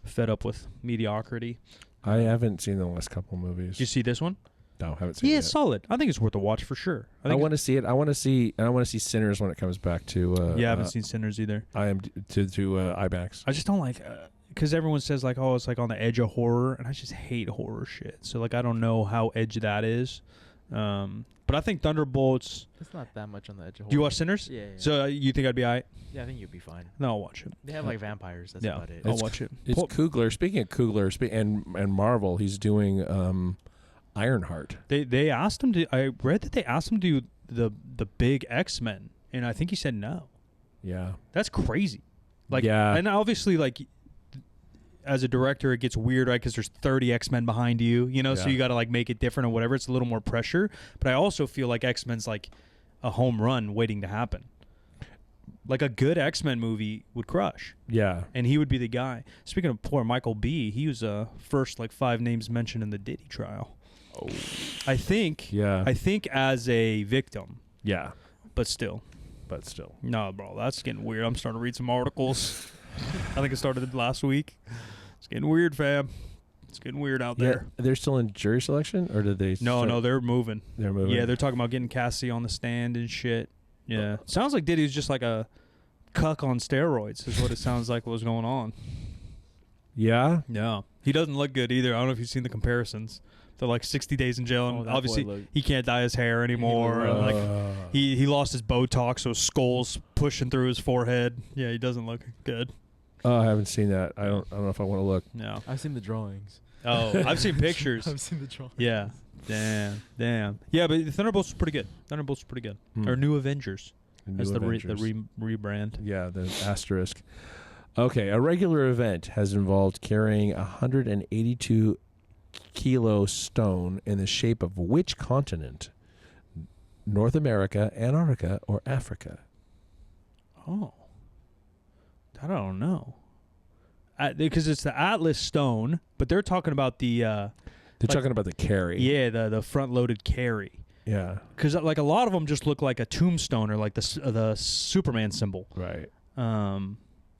fed up with mediocrity. I haven't seen the last couple movies. Did you see this one? No, haven't seen it. Yeah, yet. it's solid. I think it's worth a watch for sure. I want to see it. I want to see Sinners when it comes back to. I haven't seen Sinners either. to IMAX. I just don't like because everyone says like, oh, it's like on the edge of horror, and I just hate horror shit. So like, I don't know how edge that is. But I think Thunderbolts. It's not that much on the edge of horror. Do you watch Sinners? Yeah. So you think I'd be alright? Yeah, I think you'd be fine. No, I'll watch it. They have like vampires. That's about it. I'll watch it. It's Coogler. Speaking of Coogler, and Marvel, he's doing Ironheart. They asked him to. I read that they asked him to do the big X-Men, and I think he said no. Yeah, That's crazy. Like, yeah. and obviously, like, as a director, it gets weird, right? Because there's 30 X-Men behind you, you know, so you got to like make it different or whatever. It's a little more pressure. But I also feel like X-Men's like a home run waiting to happen. Like a good X-Men movie would crush. Yeah. And he would be the guy. Speaking of poor Michael B., he was first like 5 names mentioned in the Diddy trial. Oh. I think as a victim. Yeah. But still. No, bro, that's getting weird. I'm starting to read some articles. I think it started last week. It's getting weird, fam. It's getting weird out there. They're still in jury selection, or did they? No, they're moving. They're moving. Yeah, they're talking about getting Cassie on the stand and shit. Yeah. Sounds like Diddy's just like a cuck on steroids is what it sounds like was going on. Yeah? Yeah. He doesn't look good either. I don't know if you've seen the comparisons. They're like 60 days in jail, and obviously he can't dye his hair anymore. And like he lost his Botox, so his skull's pushing through his forehead. Yeah, he doesn't look good. Oh, I haven't seen that. I don't know if I want to look. No. I've seen the drawings. Oh, I've seen pictures. I've seen the drawings. Yeah. Damn. Yeah, but the Thunderbolts was pretty good. Or New Avengers. That's the rebrand. Yeah, the asterisk. Okay, a regular event has involved carrying a 182 kilo stone in the shape of which continent? North America, Antarctica, or Africa? Oh. I don't know. Because it's the Atlas stone, but they're talking about the... They're talking about the carry. Yeah, the front-loaded carry. Yeah. Because like a lot of them just look like a tombstone or like the Superman symbol. Right.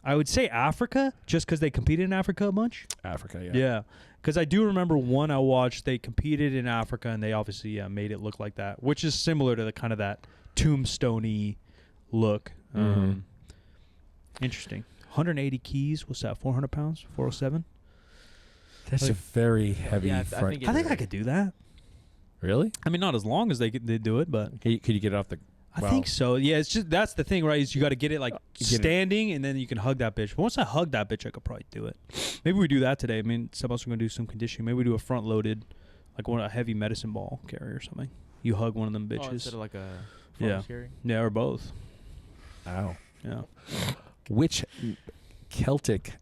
I would say Africa, just because they competed in Africa a bunch. Africa, yeah. Yeah. Because I do remember one I watched, they competed in Africa, and they obviously made it look like that, which is similar to the kind of that tombstone-y look. Interesting. 180 keys. What's that? 400 pounds? 407? That's a very heavy front. I think I could do that. Really? I mean, not as long as they do it, but Could you get it off the? I think so. Yeah, it's just that's the thing, right? Is you got to get it like You get it. standing, and then you can hug that bitch. But once I hug that bitch, I could probably do it. Maybe we do that today. I mean, Sebastian, we're gonna do some conditioning. Maybe we do a front loaded, like a heavy medicine ball carry or something. You hug one of them bitches. Oh, instead of like a Yeah. carry? Yeah, or both. Ow. Yeah. Which Celtic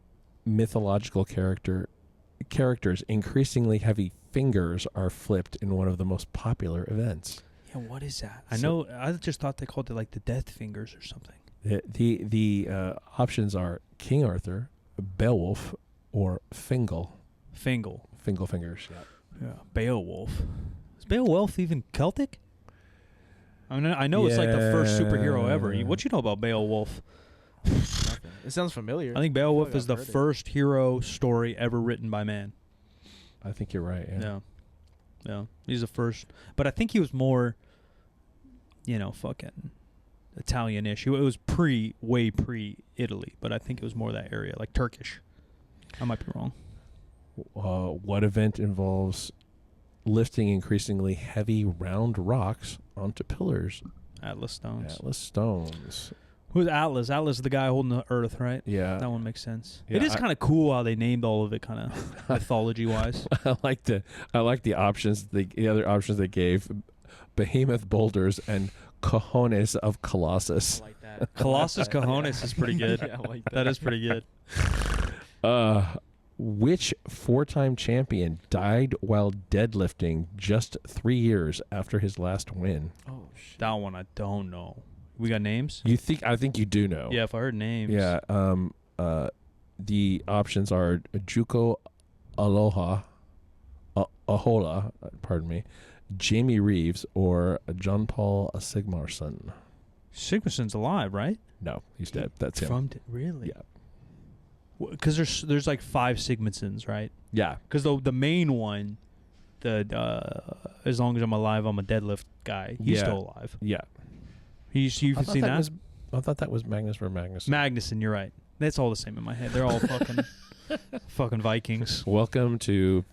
mythological characters increasingly heavy fingers are flipped in one of the most popular events? Yeah, what is that? I know. I just thought they called it like the death fingers or something. The options are King Arthur, Beowulf, or Fingal. Fingal. Fingal fingers. Yeah. Yeah. Beowulf. Is Beowulf even Celtic? I mean, I know it's like the first superhero ever. What you know about Beowulf? Nothing. It sounds familiar. I think feel Beowulf like is I've the heard it. first hero story ever written by man. I think you're right. Yeah. Yeah. He's the first. But I think he was more, fucking Italian-ish. It was way pre-Italy, but I think it was more that area, like Turkish. I might be wrong. What event involves lifting increasingly heavy round rocks onto pillars? Atlas stones. Atlas stones. Who's Atlas? Atlas is the guy holding the earth, right? Yeah. That one makes sense. Yeah, it is kind of cool how they named all of it kind of mythology-wise. I like the options. The other options they gave: behemoth boulders and cojones of Colossus. I like that. Colossus Cojones is pretty good. Yeah, I like that. That is pretty good. Which 4-time champion died while deadlifting just 3 years after his last win? Oh shit. That one I don't know. We got names? I think you do know. Yeah, if I heard names. Yeah. The options are Juko Ahola, pardon me, Jamie Reeves, or John Paul Sigmarsson. Sigmarsson's alive, right? No, he's dead. That's him. Really? Yeah. Because there's like 5 Sigmarssons, right? Yeah. Because the main one, as long as I'm alive, I'm a deadlift guy. He's still alive. Yeah. You've seen that? I thought that was Magnus for Magnus. Magnuson, you're right. That's all the same in my head. They're all fucking Vikings. Welcome to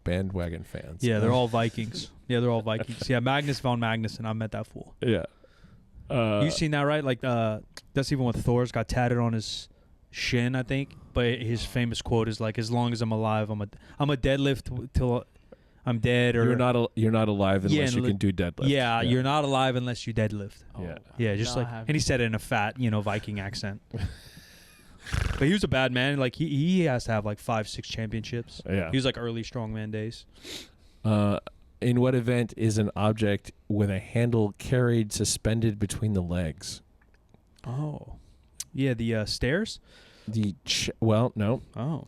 bandwagon fans. Yeah, they're all Vikings. Yeah, Magnus von Magnuson. I met that fool. Yeah. You seen that, right? Like, that's even what Thor's got tatted on his shin, I think. But his famous quote is like, "As long as I'm alive, I'm a deadlift till I'm dead." Or you're not alive unless you can do deadlift. Yeah, you're not alive unless you deadlift. Yeah. Just like, and he said it in a fat, Viking accent. But he was a bad man. Like he has to have like 5-6 championships. Yeah. He was like early strongman days. In what event is an object with a handle carried suspended between the legs? Oh, yeah, the stairs. No. Oh,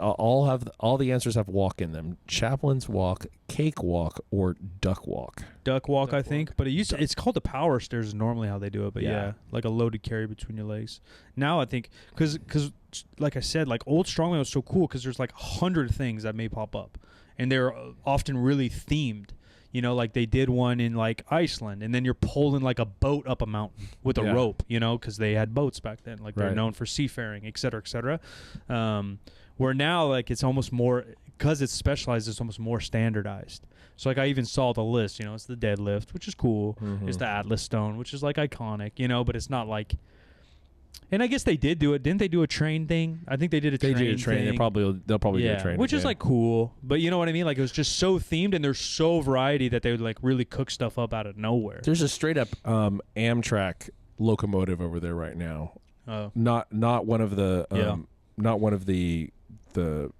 all the answers have walk in them. Chaplain's walk, cake walk, or duck walk. duck walk, Duck I think. walk. But it's called the power stairs is normally how they do it. But Yeah. yeah, like a loaded carry between your legs. Now I think because like I said, like old strongman was so cool because there's like 100 things that may pop up, and they're often really themed. Like they did one in like Iceland, and then you're pulling like a boat up a mountain with a Yeah. rope, because they had boats back then. Like they're Right. known for seafaring, et cetera, et cetera. Where now, like it's almost more, because it's specialized, it's almost more standardized. So like I even saw the list, it's the deadlift, which is cool. Mhm. It's the Atlas stone, which is like iconic, but it's not like. And I guess they did do it. Didn't they do a train thing? I think they did a train thing. They did a train. They'll probably do a train. Which is again. like cool. But you know what I mean? Like it was just so themed, and there's so variety that they would like really cook stuff up out of nowhere. There's a straight up Amtrak locomotive over there right now. Oh. Not one of the not one of the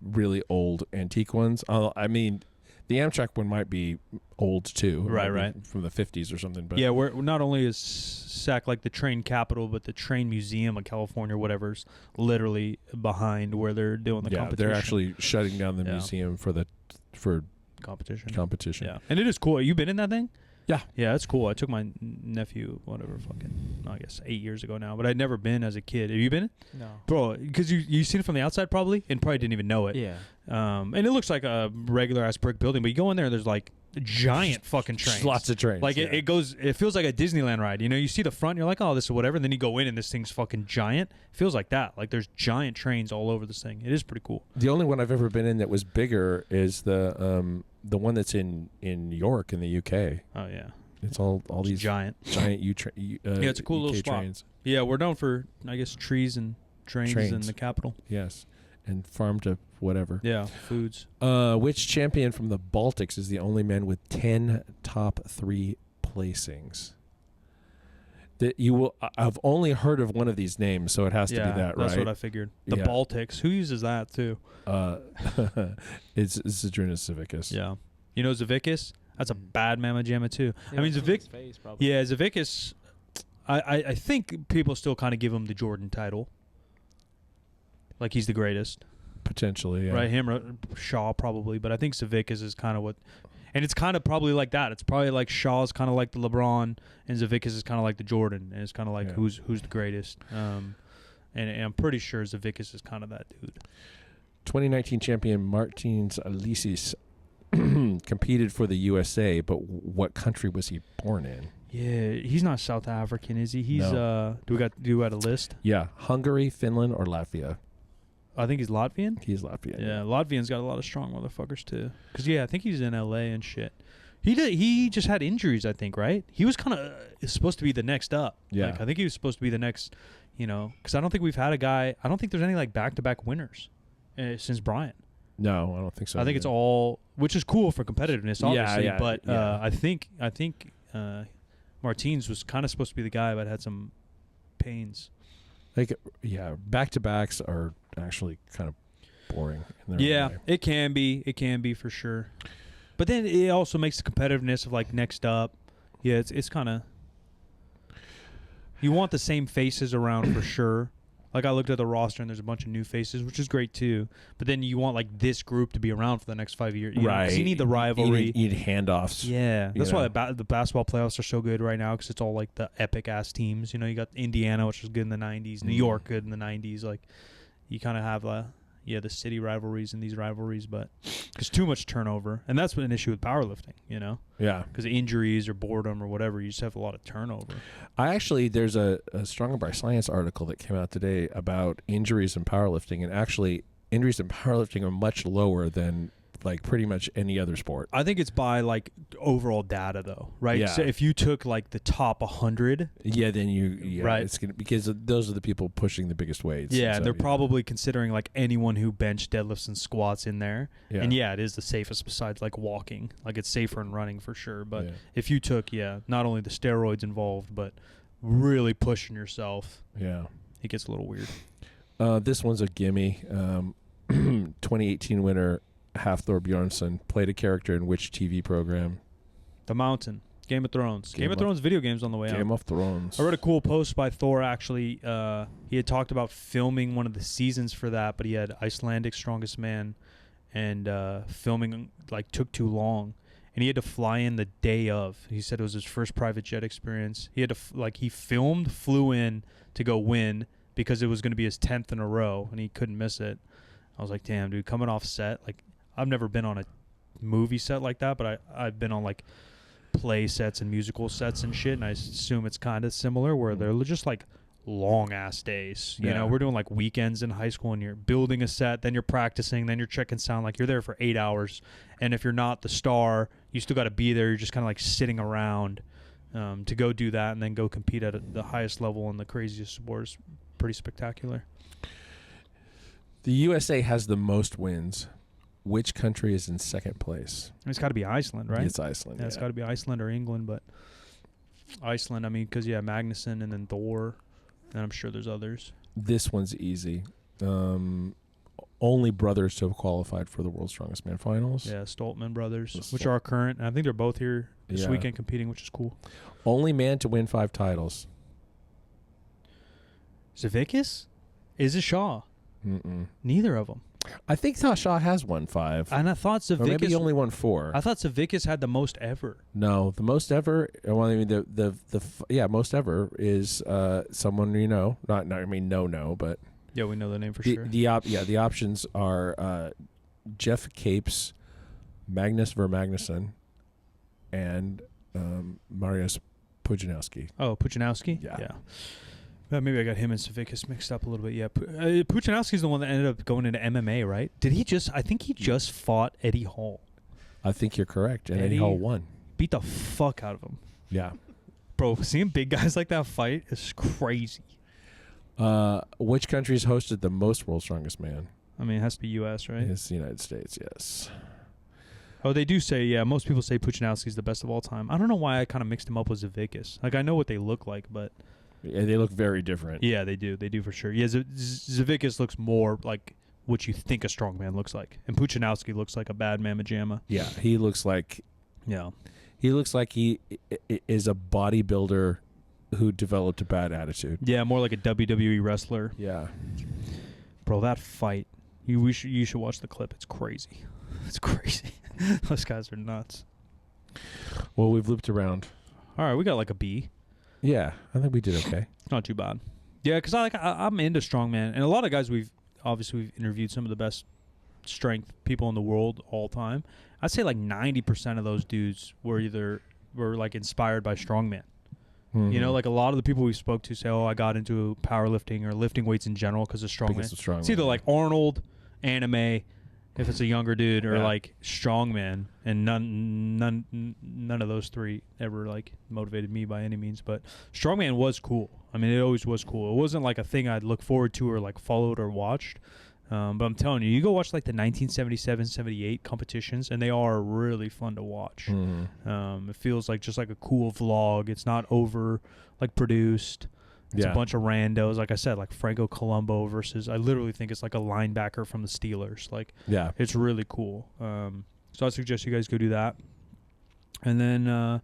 really old antique ones. I mean, the Amtrak one might be old too. It Right, might be right. from the 50s or something. But Yeah, where not only is SAC like the train capital, but the train museum of California, whatever's literally behind where they're doing the competition. they're actually shutting down the Yeah. museum for competition. competition. Yeah, and it is cool. You been in that thing? Yeah. Yeah, it's cool. I took my nephew, I guess 8 years ago now, but I'd never been as a kid. Have you been? No. Bro, because you seen it from the outside probably, and probably didn't even know it. Yeah. And it looks like a regular ass brick building, but you go in there and there's like giant fucking trains. Just lots of trains. Like yeah. it feels like a Disneyland ride. You see the front, you're like, oh, this is whatever. And then you go in and this thing's fucking giant. It feels like that. Like there's giant trains all over this thing. It is pretty cool. The only one I've ever been in that was bigger is the the one that's in York in the UK. Oh yeah, It's all it's these giant. yeah, It's a cool little spot. trains. Yeah, we're known for I guess trees and trains in the capital. Yes, and farm to whatever. Yeah, foods. Which champion from the Baltics is the only man with 10 top 3 placings? That you will. I've only heard of one of these names, so it has to be that, right? That's what I figured. The Baltics. Who uses that too? It's Zadrunas Savickas. Yeah. You know Zavickas? That's a bad Mamma Jamma too. Yeah, I mean face, probably. Yeah, Zavickas. I think people still kind of give him the Jordan title. Like he's the greatest. Potentially, yeah. Right? Him or Shaw probably, but I think Zavickas is kind of what. And it's kind of probably like that. It's probably like Shaw's kind of like the LeBron, and Zavickas is kind of like the Jordan, and it's kind of like who's the greatest. And I'm pretty sure Zavickas is kind of that dude. 2019 champion Martins Alicis competed for the USA, but what country was he born in? Yeah, he's not South African, is he? He's No. Do we got a list? Yeah, Hungary, Finland, or Latvia. I think he's Latvian. He's Latvian. Yeah, Latvian's got a lot of strong motherfuckers too. Cause I think he's in LA and shit. He just had injuries, I think, right? He was kind of supposed to be the next up. Yeah. Like, I think he was supposed to be the next, because I don't think we've had a guy. I don't think there's any like back-to-back winners since Bryant. No, I don't think so. I think it's all, which is cool for competitiveness, obviously. Yeah, but yeah. I think Martins was kind of supposed to be the guy, but had some pains. Like, yeah, back-to-backs are actually kind of boring. In their Yeah, own way. it can be for sure. But then it also makes the competitiveness of like next up. Yeah, it's kind of, you want the same faces around for sure. Like I looked at the roster and there's a bunch of new faces, which is great too. But then you want like this group to be around for the next 5 years, right? Because you need the rivalry. You need handoffs. Yeah, that's why the basketball playoffs are so good right now, because it's all like the epic ass teams. You got Indiana, which was good in the '90s, New York good in the '90s. Like you kind of have the city rivalries and these rivalries, but there's too much turnover, and that's an issue with powerlifting. Yeah, because injuries or boredom or whatever, you just have a lot of turnover. There's a Stronger by Science article that came out today about injuries in powerlifting, and actually injuries in powerlifting are much lower than like pretty much any other sport. I think it's by like overall data though, right? Yeah. So if you took like the top 100, then right, it's gonna, because those are the people pushing the biggest weights. Yeah, so, they're probably considering like anyone who bench deadlifts and squats in there. Yeah. And it is the safest besides like walking. Like it's safer than running for sure. But Yeah. if you took not only the steroids involved, but really pushing yourself, Yeah, it gets a little weird. this one's a gimme. 2018 winner Hafthor Bjornsson played a character in which TV program? The Mountain, Game of Thrones. Game of Thrones video games on the way out. Game of Thrones. I read a cool post by Thor, actually. He had talked about filming one of the seasons for that, but he had Icelandic Strongest Man, and filming took too long. And he had to fly in the day of. He said it was his first private jet experience. He had to, he flew in to go win because it was going to be his 10th in a row, and he couldn't miss it. I was like, damn, dude, coming off set. I've never been on a movie set like that, but I've been on, play sets and musical sets and shit, and I assume it's kind of similar where they're just, long-ass days. You know, we're doing, weekends in high school, and you're building a set, then you're practicing, then you're checking sound. You're there for 8 hours, and if you're not the star, you still got to be there. You're just kind of, sitting around to go do that and then go compete at the highest level in the craziest sports. Pretty spectacular. The USA has the most wins. Which country is in second place? It's got to be Iceland, right? It's Iceland. Yeah, it's got to be Iceland or England, but Iceland, because, Magnuson and then Thor, and I'm sure there's others. This one's easy. Only brothers to have qualified for the World's Strongest Man finals. Yeah, Stoltman brothers, which are current. And I think they're both here this weekend competing, which is cool. Only man to win 5 titles. Zavickas? Is it Shaw? Mm-mm. Neither of them. I think Shaw has won 5. And I thought Zavickas... Or maybe he only won 4. I thought Zavickas had the most ever. No, the most ever... Well, I mean, most ever is someone you know. No, but... Yeah, we know the name for sure. The options are Jeff Capes, Magnus Vermagnusson, and Mariusz Pudzianowski. Oh, Pudzianowski? Yeah. Maybe I got him and Savickas mixed up a little bit. Yeah, Pudzianowski's the one that ended up going into MMA, right? I think he just fought Eddie Hall. I think you're correct. And Eddie Eddie Hall won. beat the fuck out of him. Yeah. Bro, seeing big guys like that fight is crazy. Which country's hosted the most World's Strongest Man? I mean, it has to be U.S., right? It's the United States, yes. Oh, they do say, yeah, most people say Puchanowski's the best of all time. I don't know why I kind of mixed him up with Zavickas. Like, I know what they look like, but... Yeah, they look very different. Yeah, they do. They do for sure. Yeah, Zavickas looks more like what you think a strongman looks like. And Puchanowski looks like a bad mamma jamma. Yeah, he looks like... Yeah. He looks like he is a bodybuilder who developed a bad attitude. Yeah, more like a WWE wrestler. Yeah. Bro, that fight. You should watch the clip. It's crazy. It's crazy. Those guys are nuts. Well, we've looped around. All right, we got like a B. Yeah, I think we did okay. Not too bad. Yeah, because I'm into strongman, and a lot of guys we've interviewed some of the best strength people in the world all time. I'd say like 90% of those dudes were like inspired by strongman. Mm-hmm. You know, like a lot of the people we spoke to say, "Oh, I got into powerlifting or lifting weights in general because of strongman." It's either like Arnold, anime, if it's a younger dude, or like strongman, and none of those three ever like motivated me by any means. But strongman was cool. I mean, it always was cool. It wasn't like a thing I'd look forward to or like followed or watched. But I'm telling you, you go watch like the 1977, 78 competitions, and they are really fun to watch. Mm-hmm. It feels like just like a cool vlog. It's not over like produced. It's a bunch of randos. Like I said, like Franco Colombo versus, I literally think it's like a linebacker from the Steelers. Like, it's really cool. So I suggest you guys go do that. And then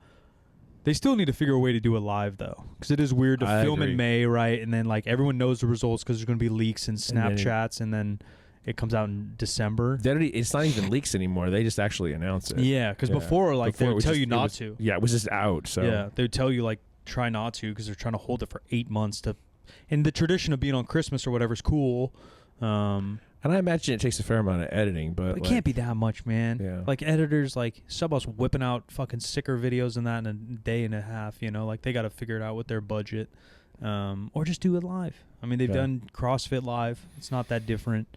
they still need to figure a way to do it live, though, because it is weird to film in May, right? And then like everyone knows the results because there's going to be leaks and Snapchats, and then it comes out in December. It's not even leaks anymore. They just actually announce it. Yeah, because before they would tell you not to. Yeah, it was just out. So yeah, they would tell you like try not to because they're trying to hold it for 8 months to. And the tradition of being on Christmas or whatever is cool. And I imagine it takes a fair amount of editing, but it can't be that much, man. Yeah. Like editors, like Subboss whipping out fucking sicker videos than that in a day and a half. You know, like they got to figure it out with their budget, or just do it live. I mean, they've done CrossFit live. It's not that different.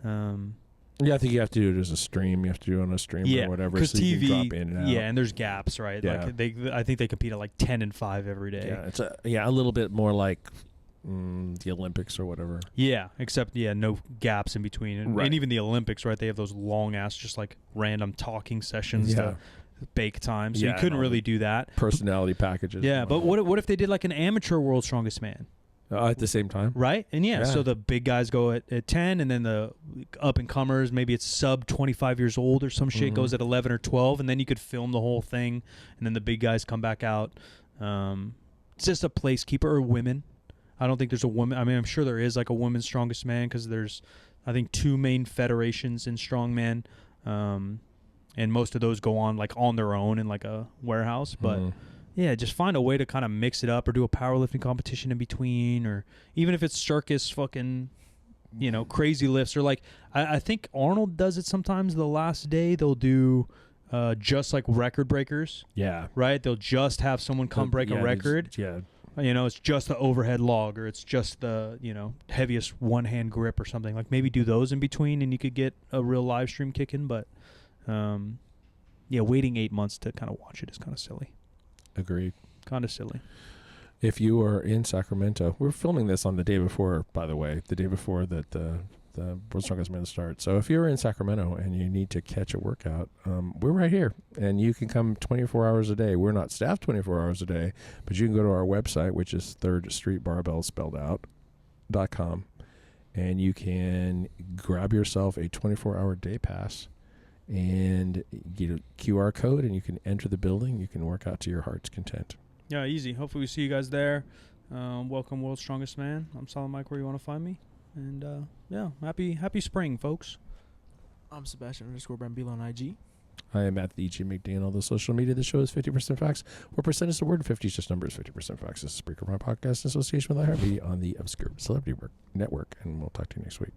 Yeah, I think you have to do it as a stream. You have to do it on a stream or whatever. Because so TV, you can drop in and out. Yeah, and there's gaps, right? Yeah. Like I think they compete at like 10 and 5 every day. Yeah, it's a little bit more like the Olympics or whatever. Yeah, except no gaps in between, and even the Olympics, right? They have those long ass, just like random talking sessions to bake time. So you couldn't really do that. Personality packages. Yeah, but what if they did like an amateur World's Strongest Man? At the same time, right? And so the big guys go at 10, and then the up and comers, maybe it's sub 25 years old or some shit, goes at 11 or 12, and then you could film the whole thing, and then the big guys come back out. It's just a placekeeper, or women. I don't think there's a woman. I mean, I'm sure there is like a women's strongest man because there's, I think, 2 main federations in strongman, and most of those go on like on their own in like a warehouse. But yeah, just find a way to kind of mix it up, or do a powerlifting competition in between, or even if it's circus fucking, crazy lifts, or like I think Arnold does it sometimes. The last day they'll do just like record breakers. Yeah. Right. They'll just have someone come break a record. It's just the overhead log, or it's just the, heaviest one-hand grip or something. Like maybe do those in between, and you could get a real live stream kicking. But, waiting 8 months to kind of watch it is kind of silly. Agreed. Kind of silly. If you are in Sacramento, we're filming this on the day before, by the way, the day before that the World's Strongest Man starts. So if you're in Sacramento and you need to catch a workout, we're right here, and you can come 24 hours a day. We're not staffed 24 hours a day, but you can go to our website, which is 3rd Street Barbell spelled out.com, and you can grab yourself a 24-hour day pass and get a QR code, and you can enter the building. You can work out to your heart's content. Yeah, easy. Hopefully we see you guys there. Welcome, World's Strongest Man. I'm Solid Mike, where you want to find me. And happy spring, folks. I'm Sebastian _Brambila on IG. I am at the Jim McDonald. The social media of the show is 50% facts. What percent is the word? 50 is just numbers. 50% facts. This is Spreaker, my podcast in association with iHeartBeat on the Obscure Celebrity Network. And we'll talk to you next week.